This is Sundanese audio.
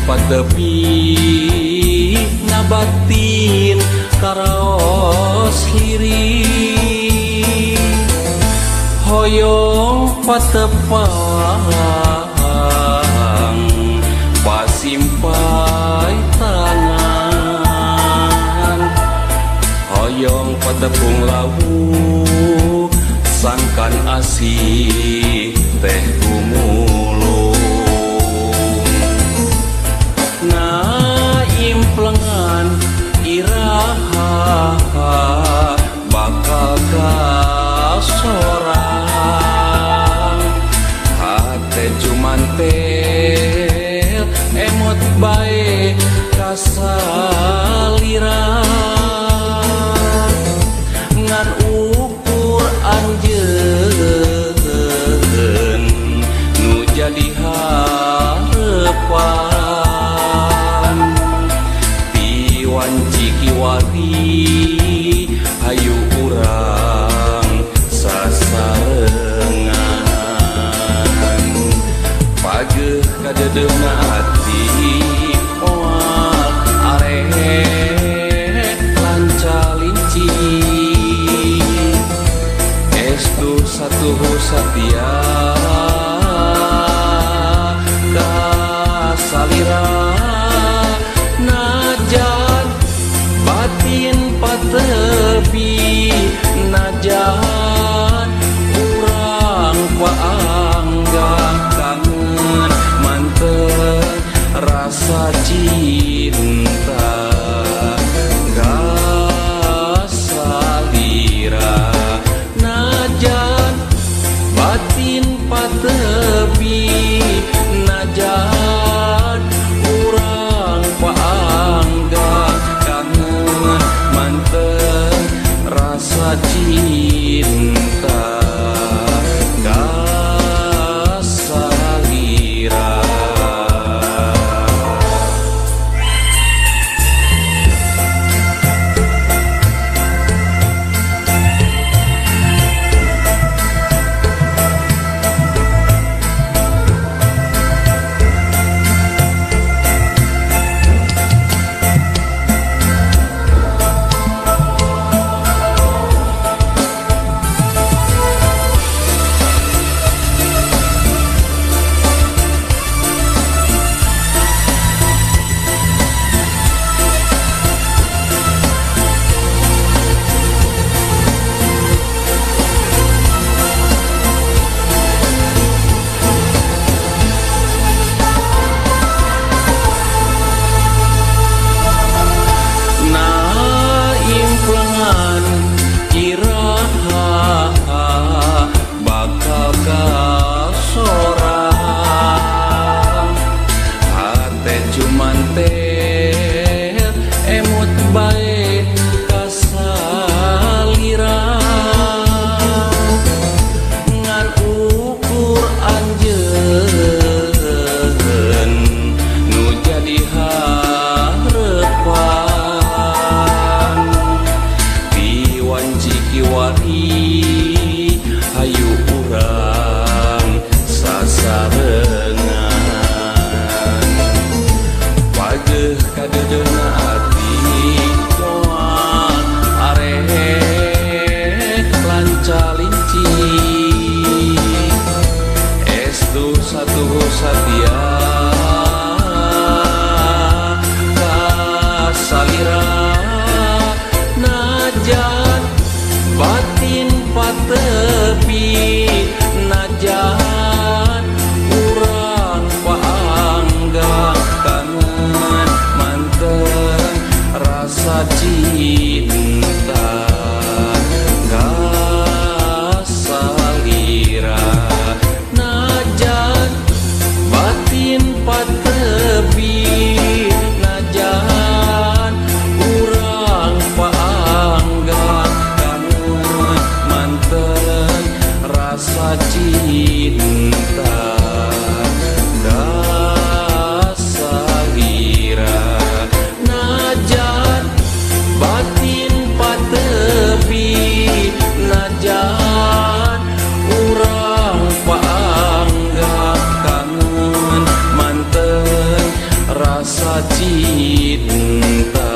Patepi nabatin karaos hiri hoyong patepang pasimpai tangan hoyong patepung lawu sangkan asih teh kumulung implengan iraha bakal kasorang hate cuman tel emot bae kasalira ngan ukur anjeun nu jadi harepan kiwari hayu urang sasarengan pageuh kadedeungna ati moal arek lancalinci estu satuhu satia kasalira najan batin patepi najan urang paanggah kangen manten rasa cinta kasalira najan batin patepi najan urang paanggah manten rasa cinta kasalira kiwari hayu urang sasarengan pageuh cinta